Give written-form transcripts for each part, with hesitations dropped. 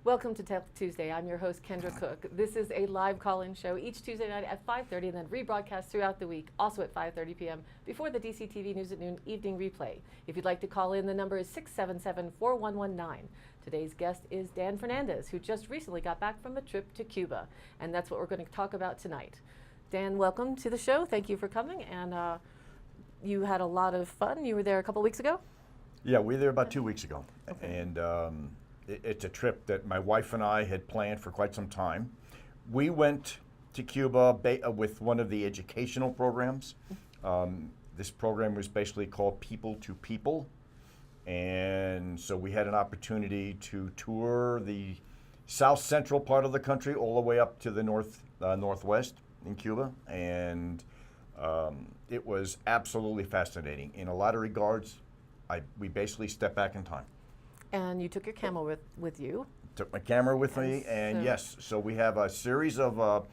Welcome to Tech Tuesday. I'm your host, Kendra Cook. This is a live call-in show each Tuesday night at 5:30 and then rebroadcast throughout the week, also at 5:30 p.m. before the DCTV News at Noon evening replay. If you'd like to call in, the number is 677-4119. Today's guest is Dan Fernandez, who just recently got back from a trip to Cuba, and that's what we're going to talk about tonight. Dan, welcome to the show. Thank you for coming, and you had a lot of fun. You were there a couple weeks ago? Yeah, we were there about 2 weeks ago, Okay. and it's a trip that my wife and I had planned for quite some time. We went to Cuba with one of the educational programs. This program was basically called People to People, and so we had an opportunity to tour the south central part of the country all the way up to the northwest in Cuba, and it was absolutely fascinating. In a lot of regards, we basically stepped back in time. And you took your camel with you. Took my camera with me, and yes, so we have a series of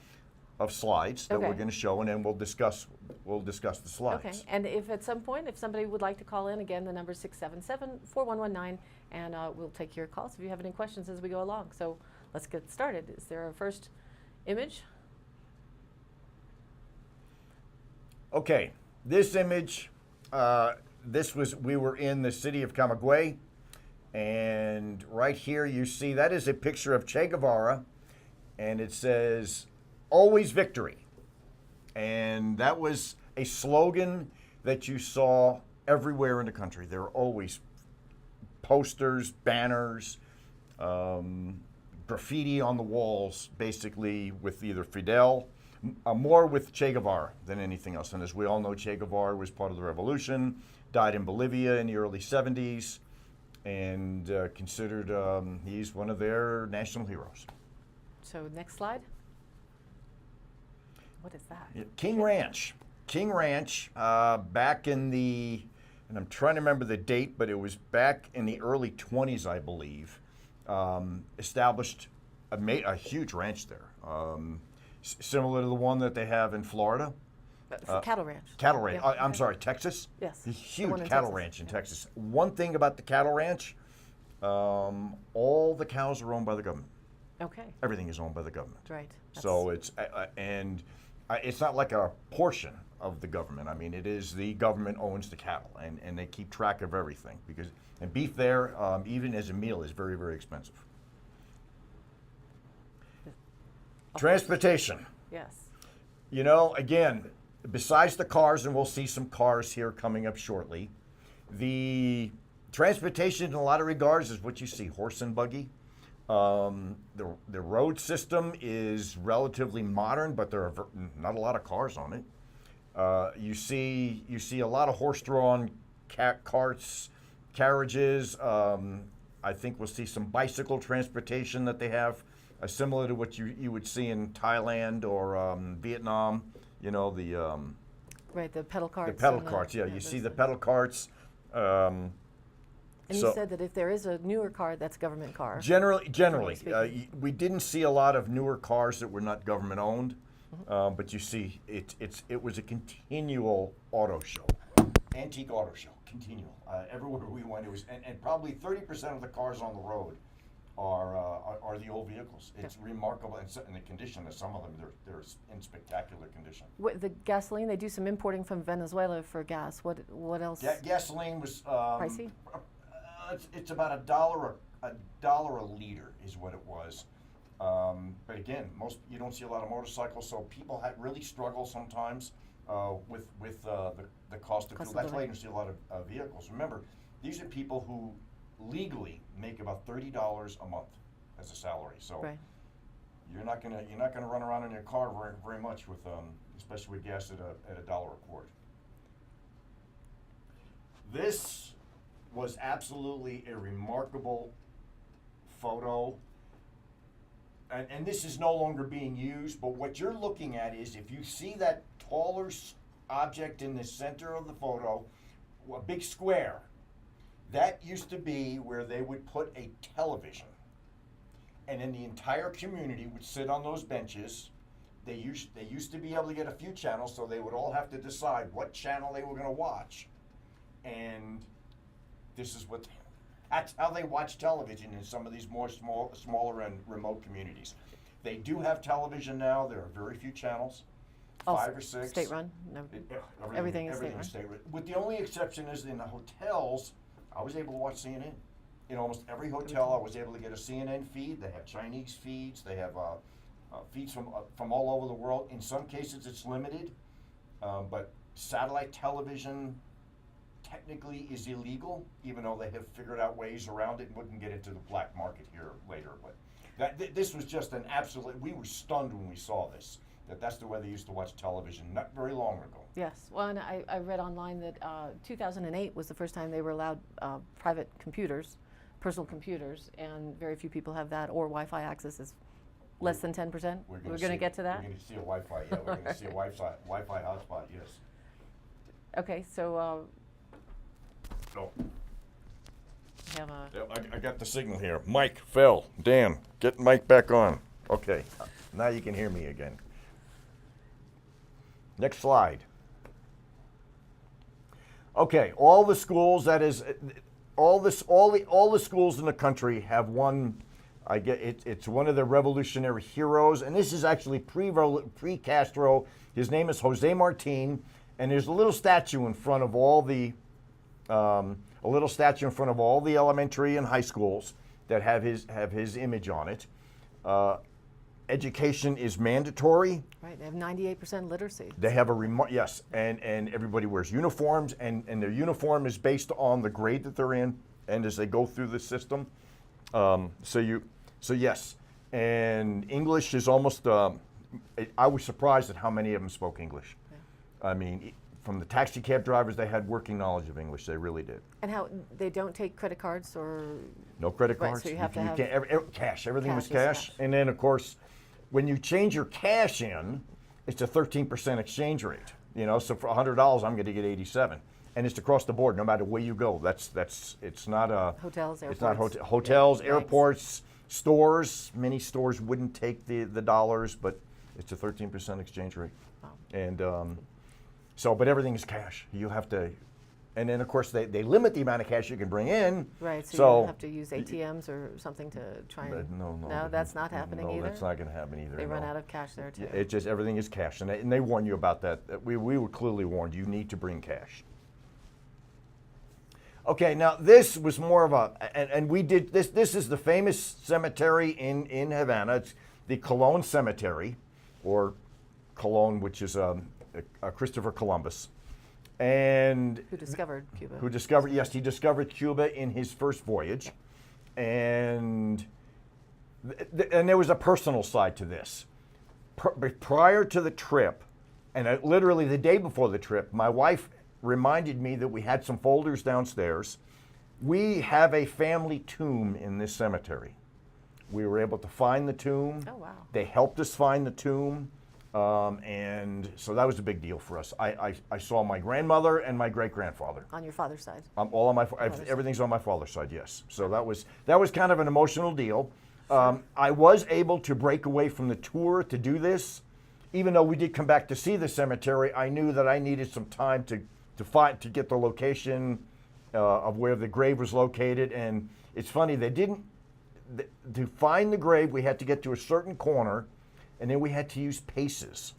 slides that we're going to show, and then we'll discuss the slides. Okay, and if at some point, if somebody would like to call in, again, the number is 677-4119, and we'll take your calls if you have any questions as we go along. So let's get started. Is there a first image? Okay, this image, we were in the city of Camagüey, and right here you see that is a picture of Che Guevara, and it says, "Always victory." And that was a slogan that you saw everywhere in the country. There were always posters, banners, graffiti on the walls, basically with either Fidel, more with Che Guevara than anything else. And as we all know, Che Guevara was part of the revolution, died in Bolivia in the early 70s, and considered he's one of their national heroes. So next slide. What is that? Yeah, King Ranch. King Ranch, back in the, and I'm trying to remember the date, but it was back in the early 20s, I believe, established a huge ranch there, similar to the one that they have in Florida. Cattle ranch. Cattle ranch. Yeah, I'm okay. sorry, Texas? Yes. A The huge one in cattle Texas. ranch in Texas. One thing about the cattle ranch, all the cows are owned by the government. Okay, Everything is owned by the government. right. So it's it's not like a portion of the government. I mean, it is the government owns the cattle, and they keep track of everything, because and beef there, even as a meal, is very, very expensive. Transportation. Yes. You know, again, besides the cars, and we'll see some cars here coming up shortly, the transportation in a lot of regards is what you see, horse and buggy. The road system is relatively modern, but there are not a lot of cars on it. You see a lot of horse-drawn carts, carriages. I think we'll see some bicycle transportation that they have, similar to what you would see in Thailand or Vietnam. You know, Right, the pedal carts. the pedal carts. Yeah, you see the pedal carts. And you said that if there is a newer car, that's a government car. Generally, speaking. we didn't see a lot of newer cars that were not government owned, but you see, it was a continual auto show, antique auto show, continual. Everywhere we went, it was, and probably 30% of the cars on the road are the old vehicles. It's remarkable, and the condition of some of them, they're in spectacular condition. The gasoline, they do some importing from Venezuela for gas. What else? Gasoline was Pricey? It's about $1 a liter is what it was. But again, you don't see a lot of motorcycles, so people really struggle sometimes with the cost of fuel. That's why you don't see a lot of vehicles. Remember, these are people who legally make about $30 a month as a salary. So Right. you're not gonna run around in your car very much with especially with gas at $1 a quart. This was absolutely a remarkable photo, and this is no longer being used, but what you're looking at is, if you see that taller object in the center of the photo, a big square, that used to be where they would put a television, and then the entire community would sit on those benches. They used to be able to get a few channels, so they would all have to decide what channel they were going to watch, and this is what That's how they watch television in some of these more smaller and remote communities. They do have television now. There are very few channels, Also 5 or 6. State-run? No. Everything is everything state-run. state-run. With the only exception is in the hotels, I was able to watch CNN. In almost every hotel, I was able to get a CNN feed. They have Chinese feeds. They have feeds from all over the world. In some cases, it's limited, but satellite television technically is illegal, even though they have figured out ways around it. Wouldn't get into the black market here later, but this was just an absolute. We were stunned when we saw this. That's the way they used to watch television not very long ago. Yes. Well, and I read online that 2008 was the first time they were allowed private computers, personal computers, and very few people have that, or Wi-Fi access is less than 10%. We're going to get to that? We're going to see a Wi-Fi, yeah. We're going to see a Wi-Fi hotspot, yes. Okay, so So, we have a, I got the signal here. Mike, Phil, Dan, get Mike back on. Okay, now you can hear me again. Next slide. Okay, all the schools, that is, all the schools in the country have one. I get it. It's one of the revolutionary heroes, and this is actually pre-Castro. His name is Jose Martin, and there's a little statue in front of all the elementary and high schools that have his image on it. Education is mandatory. right, they have 98% literacy. They have yes, and everybody wears uniforms, and their uniform is based on the grade that they're in, and as they go through the system. So yes, and English is almost. I was surprised at how many of them spoke English. Yeah. I mean, from the taxi cab drivers, they had working knowledge of English. They really did. And how they don't take credit cards or no credit right, cards. so you have to have cash. Everything was cash. cash, and then of course, when you change your cash in, it's a 13% exchange rate. You know, so for $100, I'm going to get 87, and it's across the board, no matter where you go. It's not a hotels, airports. It's not hotels, Yeah, airports, stores. Many stores wouldn't take the dollars, but it's a 13% exchange rate. Wow. And but everything is cash. You have to, and then of course they limit the amount of cash you can bring in. Right, so you have to use ATMs or something to try and. No, that's not happening either. No, that's not going to happen either. They run out of cash there too. It just everything is cash, and they warn you about that. We were clearly warned. You need to bring cash. Okay, now this was more of a, and we did this. This is the famous cemetery in Havana. It's the Colón Cemetery, or Colón, which is a Christopher Columbus, and Who discovered Cuba? He discovered Cuba in his first voyage, and there was a personal side to this. Prior to the trip, and literally the day before the trip, my wife reminded me that we had some folders downstairs. We have a family tomb in this cemetery. We were able to find the tomb. Oh, wow. They helped us find the tomb. And so that was a big deal for us. I saw my grandmother and my great-grandfather. On your father's side? All on my everything's on my father's side, yes. So that was kind of an emotional deal. I was able to break away from the tour to do this. Even though we did come back to see the cemetery, I knew that I needed some time to get the location of where the grave was located. And it's funny, to find the grave, we had to get to a certain corner, and then we had to use paces.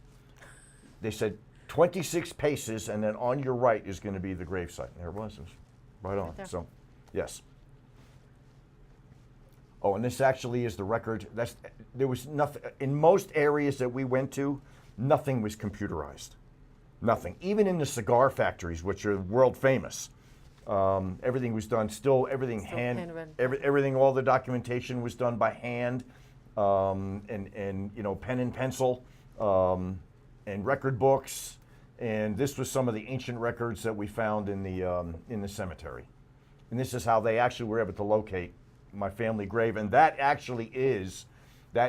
They said 26 paces, and then on your right is going to be the gravesite. And there it was right on. There. So, yes. Oh, and this actually is the record. There was nothing in most areas that we went to. Nothing was computerized. Nothing. Even in the cigar factories, which are world famous, everything was done. Everything handwritten. Everything, all the documentation was done by hand. And pen and pencil, and record books, and this was some of the ancient records that we found in the cemetery, and this is how they actually were able to locate my family grave, and that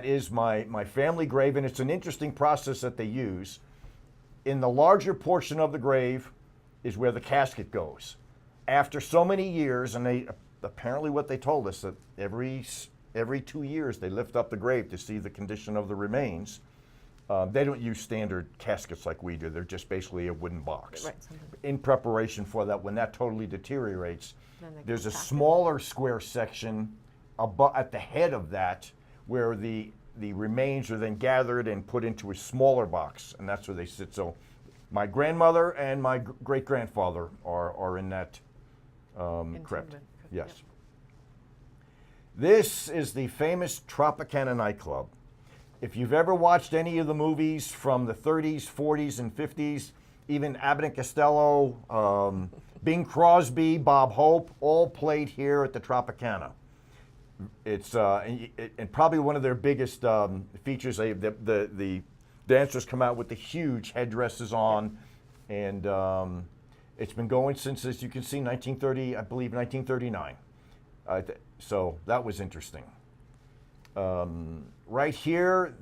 is my family grave, and it's an interesting process that they use. In the larger portion of the grave is where the casket goes. After so many years, and they apparently what they told us that every 2 years they lift up the grave to see the condition of the remains, They don't use standard caskets like we do. They're just basically a wooden box. Right. In preparation for that, when that totally deteriorates, Then they there's a compact it. smaller square section at the head of that where the remains are then gathered and put into a smaller box, and that's where they sit. So my grandmother and my great-grandfather are in that crypt. Internment. Yes. Yep. This is the famous Tropicana nightclub. If you've ever watched any of the movies from the 30s, 40s, and 50s, even Abbott and Costello, Bing Crosby, Bob Hope, all played here at the Tropicana. It's and probably one of their biggest features. The dancers come out with the huge headdresses on, and it's been going since, as you can see, 1930, I believe 1939. So that was interesting. Right here,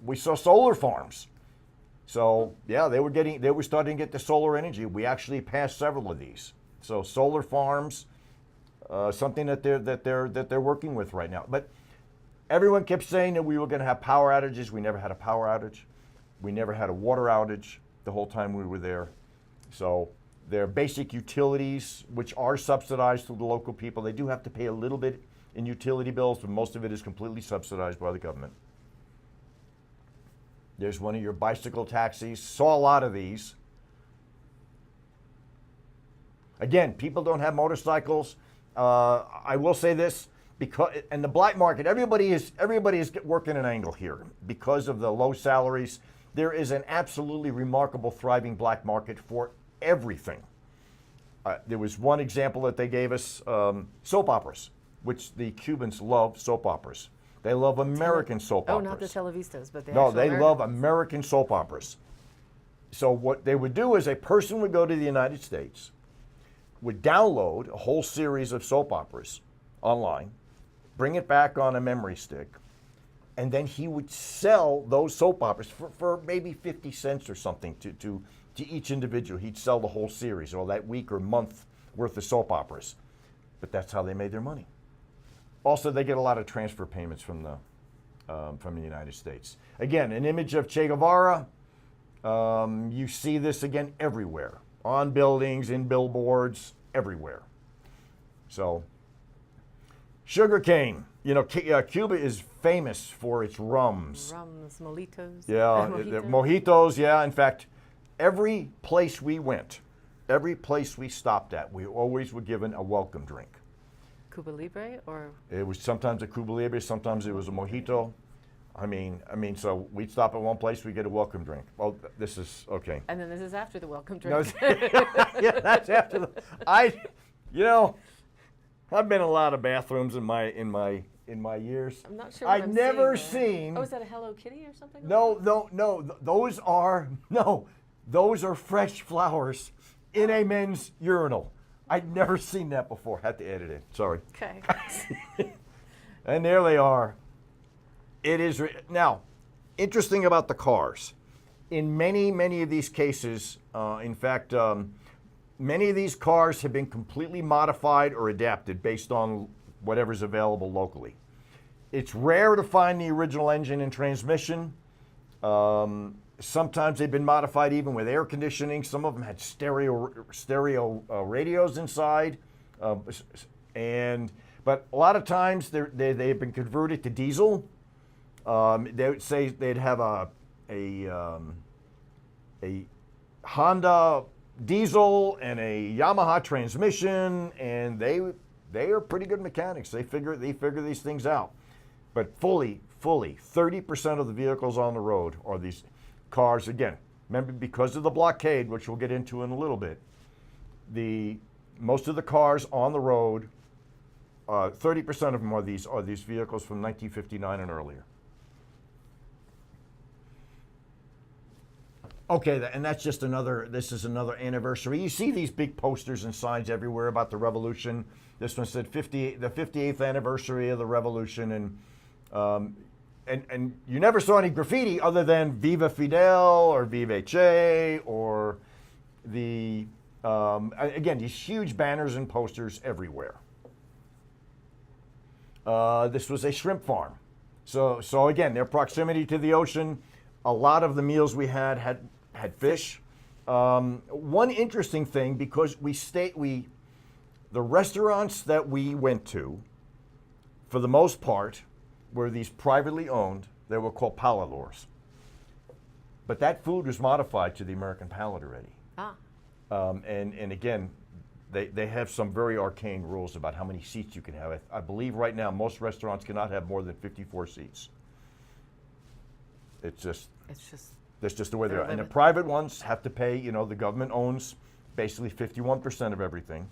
we saw solar farms. So yeah, they were starting to get the solar energy. We actually passed several of these. So solar farms, something that they're working with right now. But everyone kept saying that we were going to have power outages. We never had a power outage. We never had a water outage the whole time we were there. So their basic utilities, which are subsidized through the local people, they do have to pay a little bit in utility bills, but most of it is completely subsidized by the government. There's one of your bicycle taxis. Saw a lot of these. Again, people don't have motorcycles. I will say this, because in the black market, everybody is working an angle here because of the low salaries. There is an absolutely remarkable, thriving black market for everything. There was one example that they gave us, soap operas, which the Cubans love soap operas. They love American soap operas. Oh, not the Televistas, but the No, actual they American love ones. American soap operas. So what they would do is a person would go to the United States, would download a whole series of soap operas online, bring it back on a memory stick, and then he would sell those soap operas for maybe 50 cents or something to each individual. He'd sell the whole series or that week or month worth of soap operas. But that's how they made their money. Also, they get a lot of transfer payments from the United States. Again, an image of Che Guevara. You see this again everywhere, on buildings, in billboards, everywhere. So, sugarcane. You know, Cuba is famous for its rums. Rums, molitos. Yeah, the mojitos. Yeah, in fact, every place we went, every place we stopped at, we always were given a welcome drink. Cuba Libre, or It was sometimes a Cuba Libre, sometimes it was a mojito. I mean, so we'd stop at one place, we'd get a welcome drink. Well, this is okay. and then this is after the welcome No, drink. yeah, that's after the. I've been in a lot of bathrooms in my years. I'm not sure. What I've I'm never seeing there. seen. Oh, is that a Hello Kitty or something? No. Those are fresh flowers in a men's urinal. I'd never seen that before. Had to edit it. Sorry. Okay. And there they are. It is now interesting about the cars. In many of these cases, in fact, many of these cars have been completely modified or adapted based on whatever's available locally. It's rare to find the original engine and transmission. Sometimes they've been modified even with air conditioning. Some of them had stereo radios inside, but a lot of times they've been converted to diesel. They would say they'd have a Honda diesel and a Yamaha transmission, and they are pretty good mechanics. They figure these things out. But fully, 30% of the vehicles on the road are these cars. Again, remember, because of the blockade, which we'll get into in a little bit, most of the cars on the road, 30% of them are these vehicles from 1959 and earlier. Okay, and that's just this is another anniversary. You see these big posters and signs everywhere about the revolution. This one said the 58th anniversary of the revolution, and you never saw any graffiti other than Viva Fidel or Viva Che or again, these huge banners and posters everywhere. This was a shrimp farm. So again, their proximity to the ocean, a lot of the meals we had fish. One interesting thing, because the restaurants that we went to, for the most part, were these privately owned. They were called paladors. But that food was modified to the American palate already. Ah. And again, they have some very arcane rules about how many seats you can have. I believe right now most restaurants cannot have more than 54 seats. It's just that's just the way they are. And the private ones have to pay, the government owns basically 51% of everything,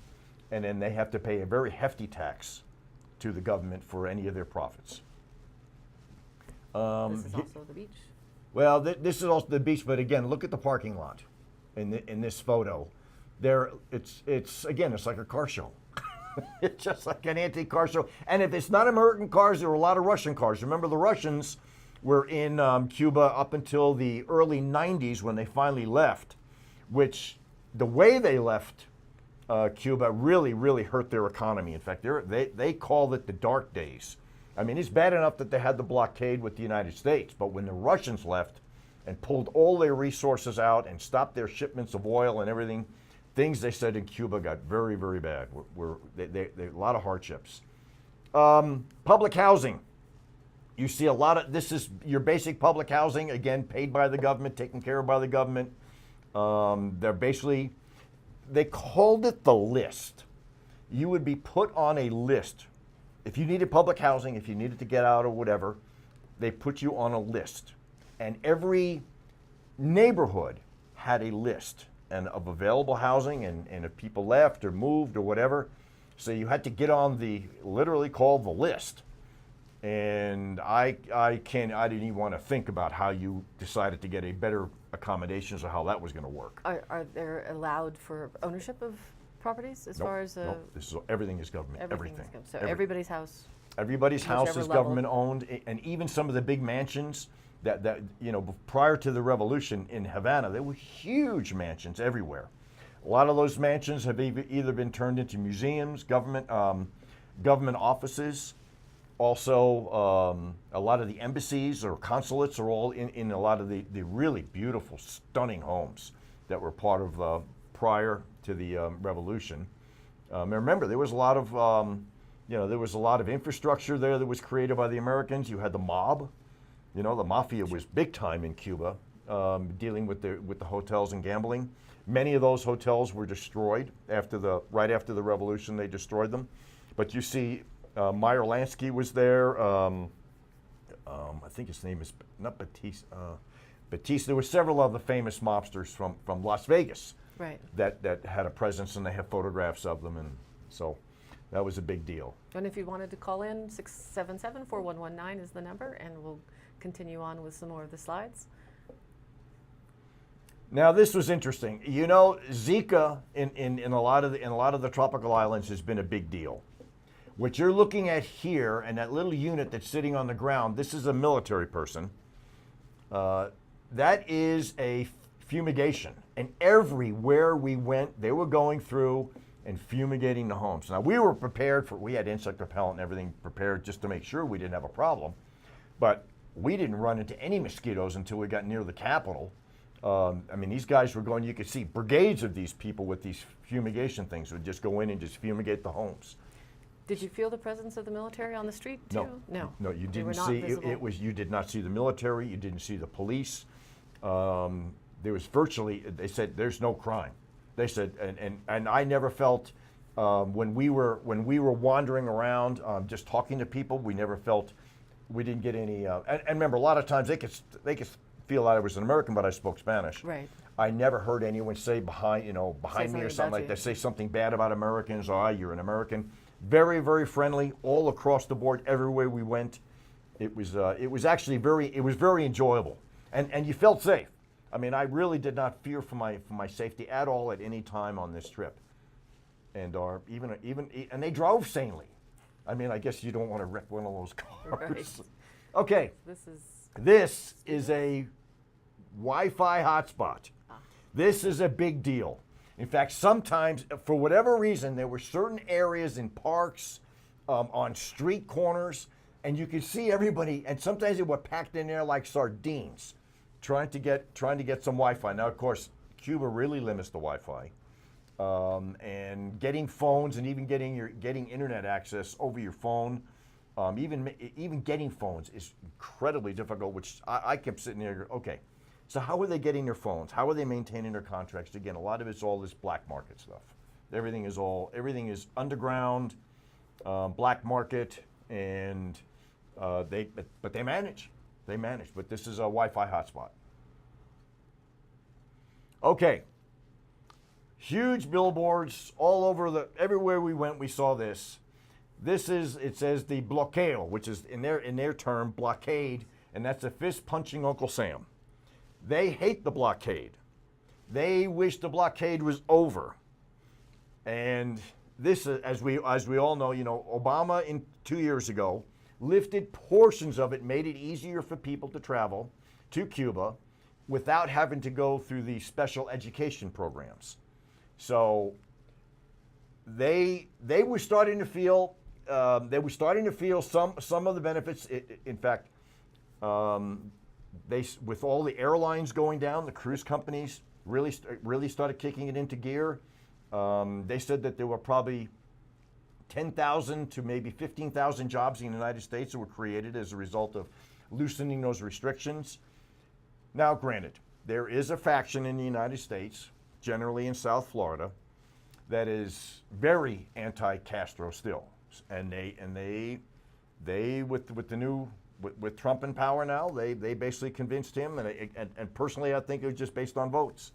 and then they have to pay a very hefty tax to the government for any of their profits. This is also the beach. Well, this is also the beach, but again, look at the parking lot in this photo. It's like a car show. It's just like an antique car show. And if it's not American cars, there were a lot of Russian cars. Remember, the Russians were in Cuba up until the early 90s when they finally left, which the way they left Cuba really, really hurt their economy. In fact, they called it the dark days. I mean, it's bad enough that they had the blockade with the United States, but when the Russians left and pulled all their resources out and stopped their shipments of oil and everything, things they said in Cuba got very, very bad. A lot of hardships. Public housing. You see a lot of, this is your basic public housing, again, paid by the government, taken care of by the government. They called it the list. You would be put on a list. If you needed public housing, if you needed to get out or whatever, they put you on a list. And every neighborhood had a list of available housing, and if people left or moved or whatever. So you had to get on literally called the list. And I didn't even want to think about how you decided to get a better accommodations or how that was going to work. Are there allowed for ownership of properties as Nope, far as nope. Everything is government. Everything. So everybody's house. Everybody's house is level. government owned, and even some of the big mansions that prior to the revolution in Havana, there were huge mansions everywhere. A lot of those mansions have either been turned into museums, government offices. Also, a lot of the embassies or consulates are all in a lot of the really beautiful, stunning homes that were part of prior to the revolution. And remember, there was a lot of infrastructure there that was created by the Americans. You had the mob. The mafia was big time in Cuba, dealing with the hotels and gambling. Many of those hotels were destroyed right after the revolution. They destroyed them. But you see, Meyer Lansky was there. I think his name is not Batista. Batista. There were several other famous mobsters from Las Vegas, right, that had a presence, and they have photographs of them, and so that was a big deal. And if you wanted to call in, 677-4119 is the number, and we'll continue on with some more of the slides. Now, this was interesting. Zika in a lot of the tropical islands has been a big deal. What you're looking at here, and that little unit that's sitting on the ground, this is a military person. That is a fumigation. And everywhere we went, they were going through and fumigating the homes. Now, we were prepared we had insect repellent and everything prepared just to make sure we didn't have a problem. But we didn't run into any mosquitoes until we got near the Capitol. These guys were going, you could see brigades of these people with these fumigation things would just go in and just fumigate the homes. Did you feel the presence of the military on the street too? No, you They didn't were not see. visible. You did not see the military. You didn't see the police. There was virtually. They said there's no crime. They said, and I never felt when we were wandering around just talking to people. We never felt. We didn't get any. And remember, a lot of times they could feel that I was an American, but I spoke Spanish. Right. I never heard anyone say behind me or something something like about that. you. Say something bad about Americans. You're an American. Very, very friendly, all across the board, everywhere we went. It was actually very enjoyable, and you felt safe. I really did not fear for my safety at all at any time on this trip, and and they drove sanely. I guess you don't want to wreck one of those cars. Right. Okay. This is a Wi-Fi hotspot. This is a big deal. In fact, sometimes, for whatever reason, there were certain areas in parks, on street corners, and you could see everybody, and sometimes they were packed in there like sardines, trying to get some Wi-Fi. Now, of course, Cuba really limits the Wi-Fi, and getting phones and even getting internet access over your phone, even getting phones is incredibly difficult. Which I kept sitting there, okay, so how are they getting their phones? How are they maintaining their contracts? Again, a lot of it's all this black market stuff. Everything is underground, black market, and they manage. They manage. But this is a Wi-Fi hotspot. Okay. Huge billboards all over everywhere we went. We saw this. It says the bloqueo, which is in their term blockade, and that's a fist punching Uncle Sam. They hate the blockade. They wish the blockade was over. And this, as we all know, Obama 2 years ago lifted portions of it, made it easier for people to travel to Cuba without having to go through the special education programs. So they were starting to feel some of the benefits. In fact, with all the airlines going down, the cruise companies really started kicking it into gear. They said that there were probably 10,000 to maybe 15,000 jobs in the United States that were created as a result of loosening those restrictions. Now, granted, there is a faction in the United States, generally in South Florida, that is very anti-Castro still, and they with Trump in power now, they basically convinced him, and personally, I think it was just based on votes.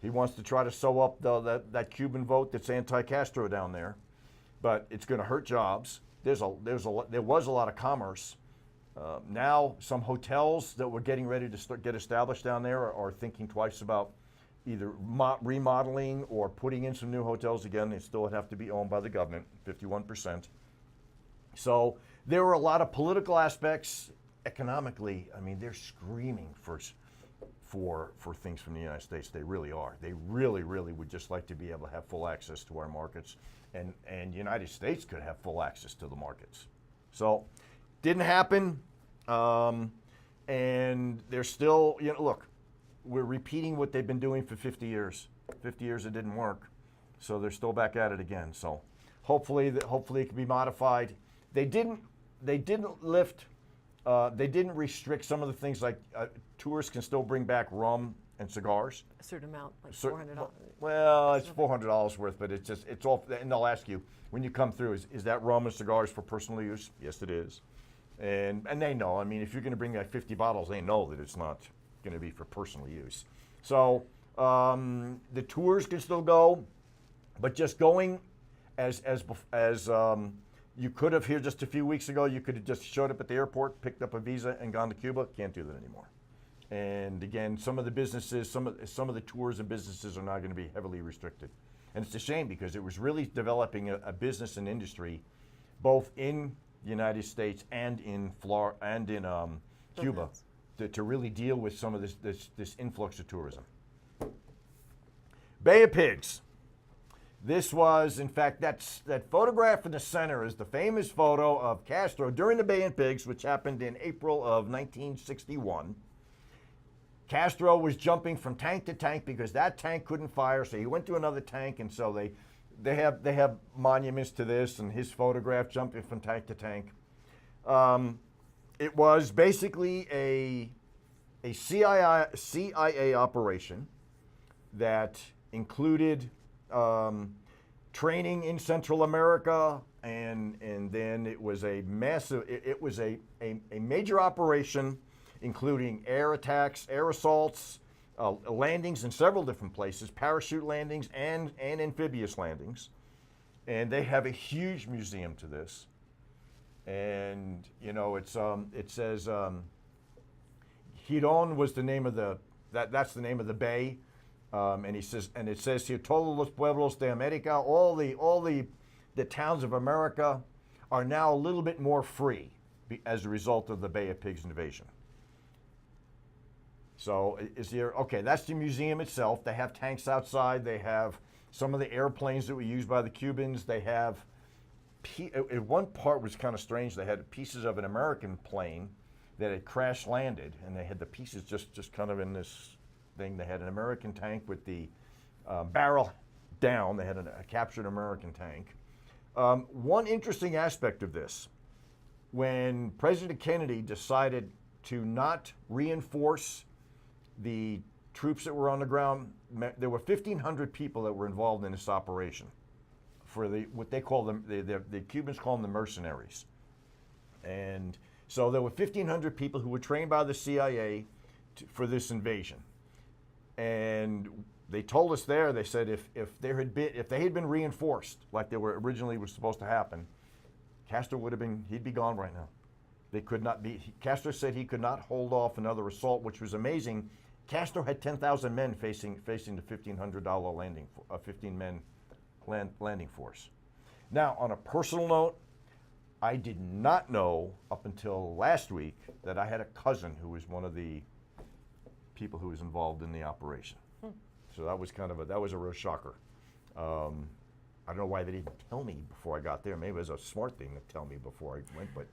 He wants to try to sew up that Cuban vote that's anti-Castro down there, but it's going to hurt jobs. There was a lot of commerce. Now, some hotels that were getting ready to get established down there are thinking twice about either remodeling or putting in some new hotels. Again, they still would have to be owned by the government, 51%. So there were a lot of political aspects. Economically, I mean, they're screaming for things from the United States. They really are. They really, really would just like to be able to have full access to our markets, and the United States could have full access to the markets. So, didn't happen, and they're still, look, we're repeating what they've been doing for 50 years. 50 years it didn't work, so they're still back at it again. So, hopefully it can be modified. They didn't restrict some of the things, like tourists can still bring back rum and cigars. A certain amount, like $400. Well, it's $400 worth, but it's all, and they'll ask you when you come through, is that rum and cigars for personal use? Yes, it is. And they know. I mean, if you're going to bring like 50 bottles, they know that it's not going to be for personal use. So the tours can still go, but just going as you could have here just a few weeks ago. You could have just showed up at the airport, picked up a visa, and gone to Cuba. Can't do that anymore. And again, some of the businesses, some of the tours and businesses are now going to be heavily restricted. And it's a shame, because it was really developing a business and industry, both in the United States and in Florida and in Cuba, to really deal with some of this influx of tourism. Bay of Pigs. This was, in fact, that photograph in the center is the famous photo of Castro during the Bay of Pigs, which happened in April of 1961. Castro was jumping from tank to tank because that tank couldn't fire, so he went to another tank, and so they have monuments to this, and his photograph jumping from tank to tank. It was basically a CIA operation that included training in Central America, and then it was a massive. It was a major operation, including air attacks, air assaults, landings in several different places, parachute landings and amphibious landings. And they have a huge museum to this. And it says Giron was the name of that's the name of the bay. And it says here, todos los pueblos de America, all the towns of America are now a little bit more free as a result of the Bay of Pigs invasion. So that's the museum itself. They have tanks outside. They have some of the airplanes that were used by the Cubans. They have one part was kind of strange. They had pieces of an American plane that had crash landed, and they had the pieces just kind of in this thing. They had an American tank with the barrel down. They had a captured American tank. One interesting aspect of this, when President Kennedy decided to not reinforce the troops that were on the ground, there were 1,500 people that were involved in this operation. For what they call them, the Cubans call them the mercenaries. And so there were 1,500 people who were trained by the CIA for this invasion. And they told us there, they said if they had been reinforced like they were originally was supposed to happen, Castro he'd be gone right now. They could not be. Castro said he could not hold off another assault, which was amazing. Castro had 10,000 men facing the $1,500 15-man landing force. Now, on a personal note, I did not know up until last week that I had a cousin who was one of the people who was involved in the operation. So that was that was a real shocker. I don't know why they didn't tell me before I got there. Maybe it was a smart thing to tell me before I went. But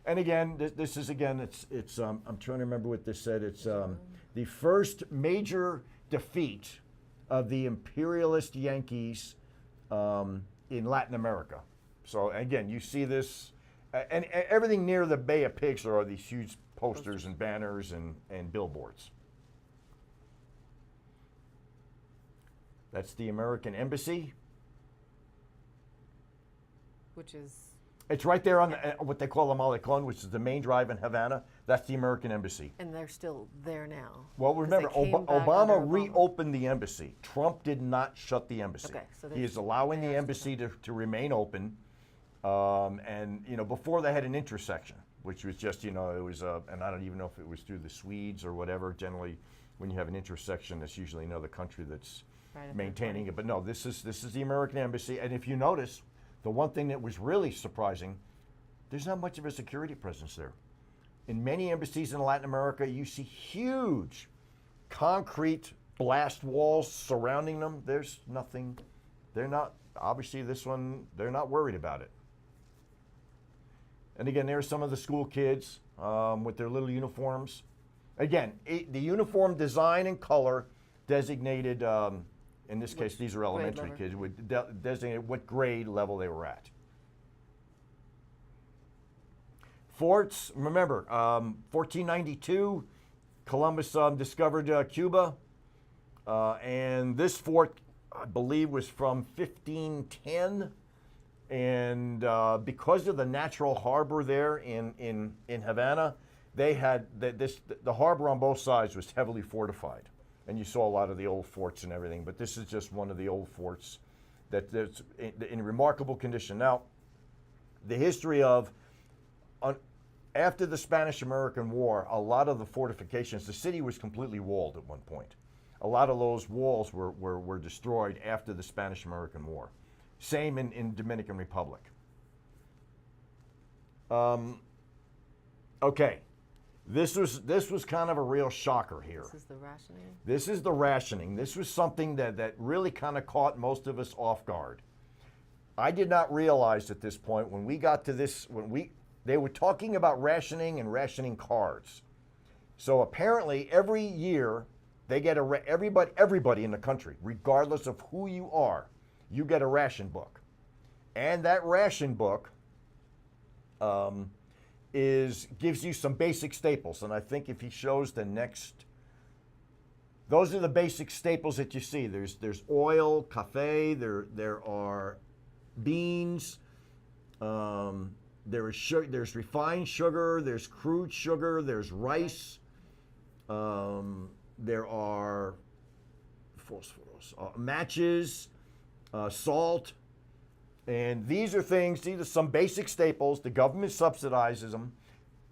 and again, this is it's I'm trying to remember what this said. It's the first major defeat of the imperialist Yankees in Latin America. So again, you see this, and everything near the Bay of Pigs are these huge posters and banners and billboards. That's the American Embassy. Which is? It's right there on what they call the Malecon, which is the main drive in Havana. That's the American Embassy. And they're still there now. Well, remember, Obama reopened the embassy. Trump did not shut the embassy. Okay, so he is allowing the embassy to remain open. And, before they had an intersection, which was just, it was, and I don't even know if it was through the Swedes or whatever. Generally, when you have an intersection, it's usually another country that's maintaining it. But no, this is the American Embassy. And if you notice, the one thing that was really surprising, there's not much of a security presence there. In many embassies in Latin America, you see huge concrete blast walls surrounding them. There's nothing. They're not, obviously this one, they're not worried about it. And again, there's some of the school kids with their little uniforms. Again, the uniform design and color designated, in this case, these are elementary kids, would designate what grade level they were at. Forts, remember, 1492, Columbus discovered Cuba. And this fort, I believe, was from 1510. And because of the natural harbor there in Havana, they had the harbor on both sides was heavily fortified. And you saw a lot of the old forts and everything, but this is just one of the old forts that's in remarkable condition. Now, the history of, after the Spanish-American War, a lot of the fortifications, the city was completely walled at one point. A lot of those walls were destroyed after the Spanish-American War. Same in Dominican Republic. Okay. This was kind of a real shocker here. This is the rationing? This is the rationing. This was something that really kind of caught most of us off guard. I did not realize at this point when we got to this, they were talking about rationing and rationing cards. So apparently every year they get everybody in the country, regardless of who you are, you get a ration book. And that ration book gives you some basic staples. And I think if he shows the next, those are the basic staples that you see. There's oil, cafe, there are beans, there's refined sugar, there's crude sugar, there's rice, there are matches, salt. And these are some basic staples. The government subsidizes them.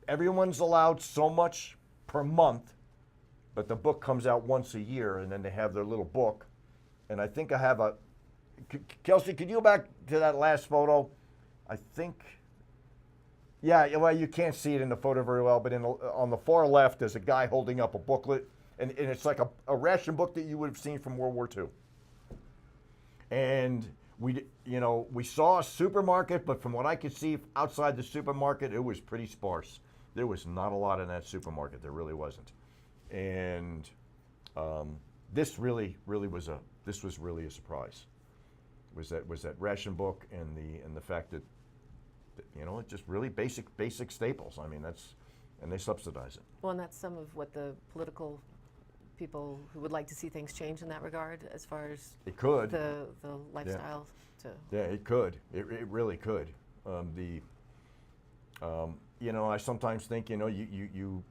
Everyone's allowed so much per month, but the book comes out once a year, and then they have their little book. And I think I have Kelsey, could you go back to that last photo? I think, yeah, well, you can't see it in the photo very well, but on the far left, there's a guy holding up a booklet, and it's like a ration book that you would have seen from World War II. And we saw a supermarket, but from what I could see outside the supermarket, it was pretty sparse. There was not a lot in that supermarket. There really wasn't. And this was really a surprise. Was that ration book and the fact that it's just really basic staples. I mean, and they subsidize it. Well, and that's some of what the political people who would like to see things change in that regard, as far as it could the lifestyle. Yeah, it could. It really could. I sometimes think you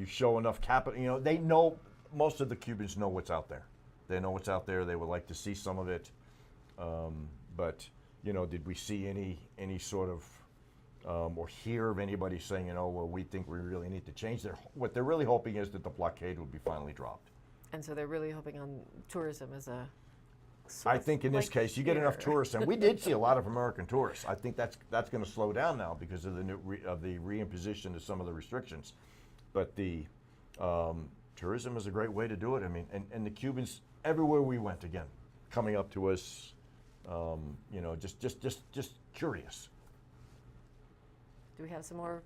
show enough capital. They know, most of the Cubans know what's out there. They know what's out there. They would like to see some of it. But did we see any sort of or hear of anybody saying, well, we think we really need to change? What they're really hoping is that the blockade will be finally dropped. And so they're really hoping on tourism as a I think in this case, you get enough tourists, and we did see a lot of American tourists. I think that's going to slow down now because of the reimposition of some of the restrictions. But the tourism is a great way to do it. I mean, and the Cubans, everywhere we went, again, coming up to us, just curious. Do we have some more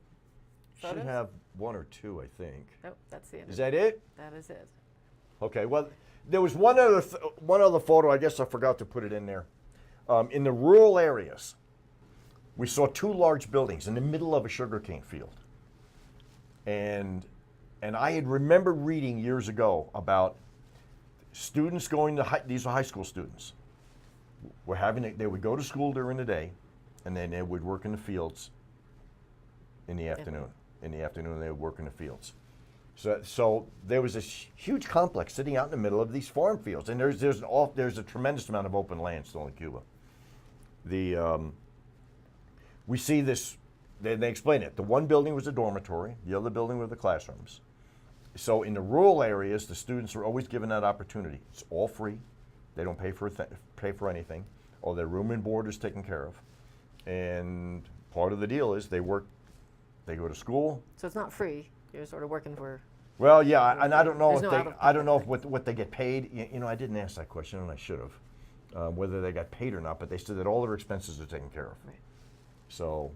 photos? Should have one or two, I think. Nope, that's the end. Is that it? That is it. Okay. Well, there was one other photo. I guess I forgot to put it in there. In the rural areas, we saw two large buildings in the middle of a sugarcane field, and I had remembered reading years ago about students going to these are high school students. They would go to school during the day, and then they would work in the fields in the afternoon. In the afternoon, they would work in the fields. So there was this huge complex sitting out in the middle of these farm fields, and there's a tremendous amount of open land still in Cuba. We see this. They explain it. The one building was a dormitory. The other building were the classrooms. So in the rural areas, the students are always given that opportunity. It's all free. They don't pay for anything. All their room and board is taken care of. And part of the deal is they go to school. So it's not free. You're sort of working for. Well, yeah, and I don't know what they get paid. I didn't ask that question, and I should have, whether they got paid or not. But they said that all their expenses are taken care of. Right. So,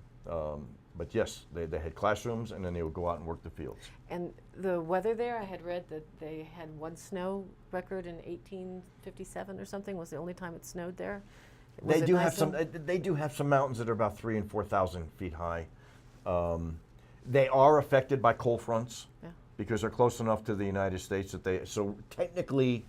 but yes, they had classrooms, and then they would go out and work the fields. And the weather there, I had read that they had one snow record in 1857 or something. Was the only time it snowed there. They do have some mountains that are about 3,000 and 4,000 feet high. They are affected by cold fronts because they're close enough to the United States that so technically,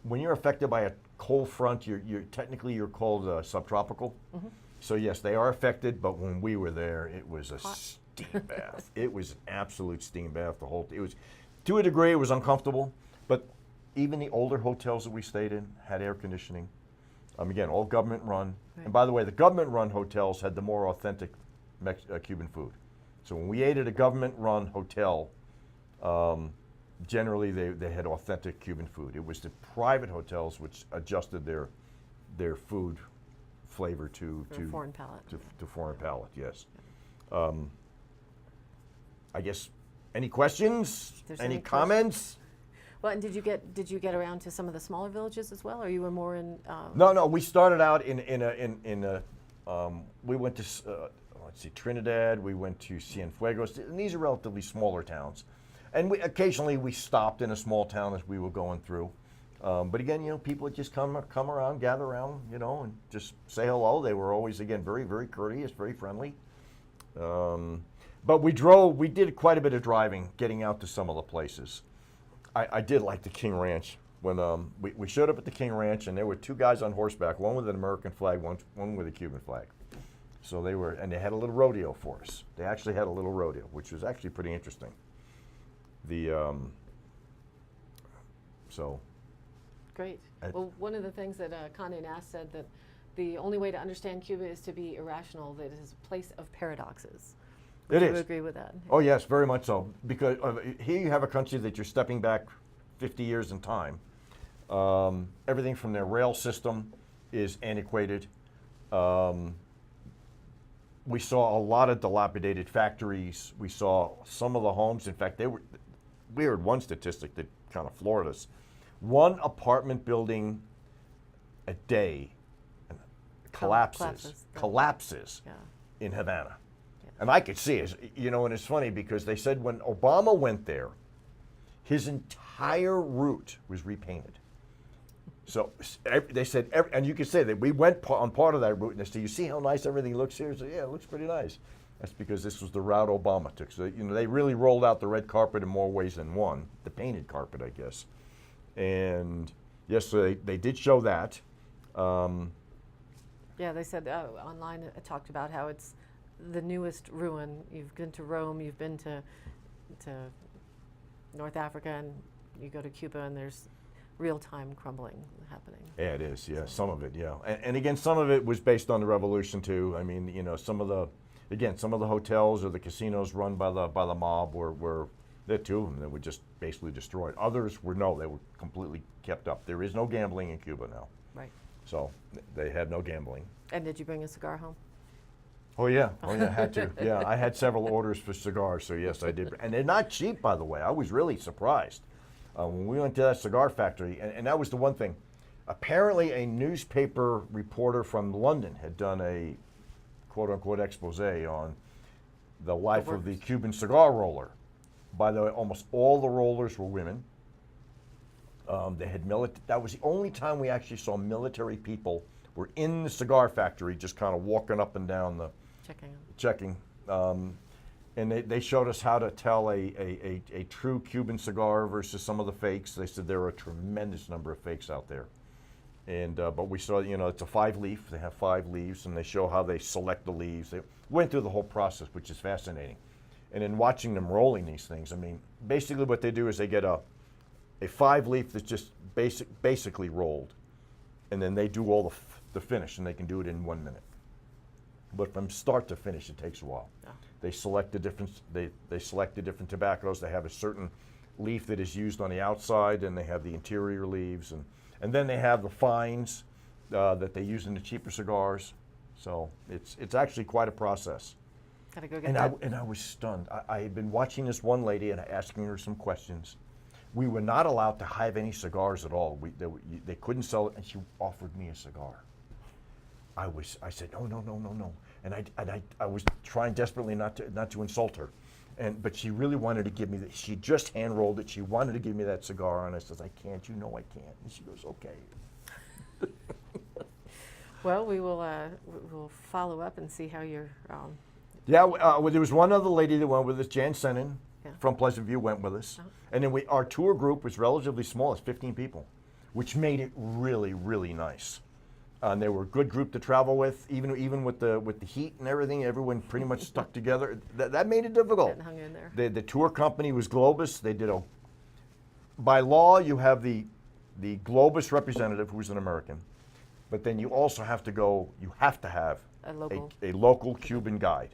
when you're affected by a cold front, you're called subtropical. Mm-hmm. So yes, they are affected, but when we were there, it was a steam bath. It was an absolute steam bath. It was, to a degree, it was uncomfortable, but even the older hotels that we stayed in had air conditioning. Again, all government run. Right. And by the way, the government run hotels had the more authentic Cuban food. So when we ate at a government-run hotel, generally they had authentic Cuban food. It was the private hotels which adjusted their food flavor to foreign palate. To foreign palate, yes. I guess any questions? Any comments? Well, and did you get around to some of the smaller villages as well, or you were more in? No. We started out we went to. Let's see, Trinidad, we went to Cienfuegos, and these are relatively smaller towns. And occasionally we stopped in a small town as we were going through. But again, people would just come around, gather around, and just say hello. They were always, again, very, very courteous, very friendly. But we did quite a bit of driving, getting out to some of the places. I did like the King Ranch. When we showed up at the King Ranch, and there were two guys on horseback, one with an American flag, one with a Cuban flag. So they had a little rodeo for us. They actually had a little rodeo, which was actually pretty interesting. Great. Well, one of the things that Condé Nast said, that the only way to understand Cuba is to be irrational, that it is a place of paradoxes. Would you agree with that? Oh yes, very much so. Because here you have a country that you're stepping back 50 years in time. Everything from their rail system is antiquated. We saw a lot of dilapidated factories. We saw some of the homes. In fact, we heard one statistic that kind of floored us. One apartment building a day collapses Yeah. in Havana. And I could see it, you know, and it's funny because they said when Obama went there, his entire route was repainted. So they said, and you could say that we went on part of that route, and they said, "You see how nice everything looks here?" So yeah, it looks pretty nice. That's because this was the route Obama took. So you know, they really rolled out the red carpet in more ways than one, the painted carpet, I guess. And yes, so they did show that. Yeah, they said online it talked about how it's the newest ruin. You've been to Rome, you've been to North Africa, and you go to Cuba, and there's real-time crumbling happening. Yeah, it is. Yeah, some of it. Yeah, and again, some of it was based on the revolution too. I mean, you know, some of the hotels or the casinos run by the mob were there two of them that were just basically destroyed. Others were they were completely kept up. There is no gambling in Cuba now. Right. So they had no gambling. And did you bring a cigar home? Oh yeah, I had to. Yeah, I had several orders for cigars, so yes, I did. And they're not cheap, by the way. I was really surprised when we went to that cigar factory, and that was the one thing. Apparently, a newspaper reporter from London had done a quote-unquote expose on the life of the Cuban cigar roller. By the way, almost all the rollers were women. They had that was the only time we actually saw military people were in the cigar factory, just kind of walking up and down the checking. And they showed us how to tell a true Cuban cigar versus some of the fakes. They said there are a tremendous number of fakes out there. And but we saw, you know, it's a 5-leaf. They have 5 leaves, and they show how they select the leaves. They went through the whole process, which is fascinating. And in watching them rolling these things, I mean, basically what they do is they get a 5-leaf that's just basically rolled, and then they do all the finish, and they can do it in 1 minute. But from start to finish, it takes a while. Yeah. They select the different tobaccos. They have a certain leaf that is used on the outside, and they have the interior leaves, and then they have the fines that they use in the cheaper cigars. So it's actually quite a process. Gotta go get that. And I was stunned. I had been watching this one lady and asking her some questions. We were not allowed to have any cigars at all. They couldn't sell it, and she offered me a cigar. I said no, and I was trying desperately not to insult her, but she really wanted to give me that. She just hand rolled it. She wanted to give me that cigar, and I said, I can't. You know I can't. And she goes, okay. Well, we will we'll follow up and see how you're. Yeah, well, there was one other lady that went with us, Jan Senin from Pleasant View went with us, and then our tour group was relatively small. It's 15 people, which made it really, really nice. And they were a good group to travel with, even with the heat and everything. Everyone pretty much stuck together. That made it difficult. And hung in there. The tour company was Globus. They did by law you have the Globus representative who's an American, but then you also have to have a local Cuban guide.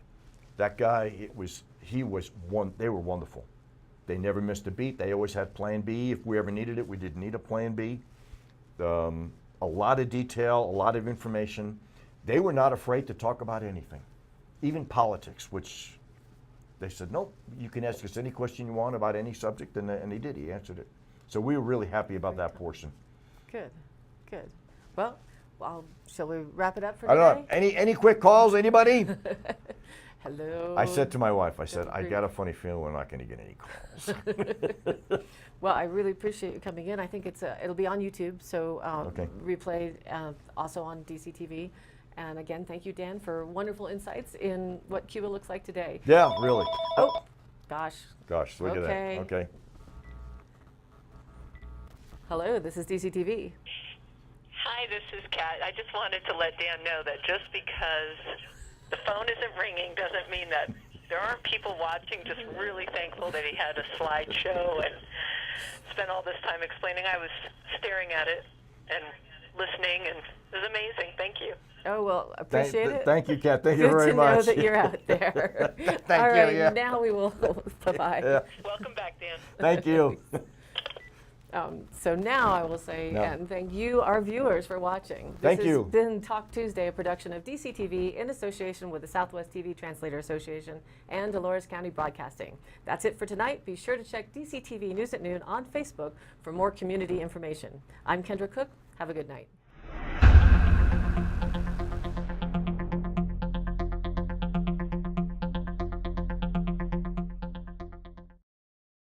That guy, they were wonderful. They never missed a beat. They always had plan B. If we ever needed it, we didn't need a plan B. A lot of detail, a lot of information. They were not afraid to talk about anything, even politics, which they said, nope, you can ask us any question you want about any subject, and they did. He answered it. So we were really happy about that portion. Good. Well, shall we wrap it up for today? I don't know. Any quick calls, anybody? Hello. I said to my wife, I got a funny feeling we're not going to get any calls. Well, I really appreciate you coming in. I think it'll be on YouTube, so replayed also on DCTV. And again, thank you, Dan, for wonderful insights in what Cuba looks like today. Yeah, really. Oh, gosh. Look at that. Okay. Hello, this is DCTV. Hi, this is Kat. I just wanted to let Dan know that just because the phone isn't ringing doesn't mean that there aren't people watching. Just really thankful that he had a slideshow and spent all this time explaining. I was staring at it and listening, and it was amazing. Thank you. Oh, well, appreciate it. Thank you, Kat. Thank you very much. Good to know that you're out there. Thank all you. right, Yeah. Now we will. Bye-bye. Yeah. Welcome back, Dan. Thank you. So now I will say, and thank you, our viewers, for watching. Thank you. This has been Talk Tuesday, a production of DCTV in association with the Southwest TV Translator Association and Dolores County Broadcasting. That's it for tonight. Be sure to check DCTV News at Noon on Facebook for more community information. I'm Kendra Cook. Have a good night.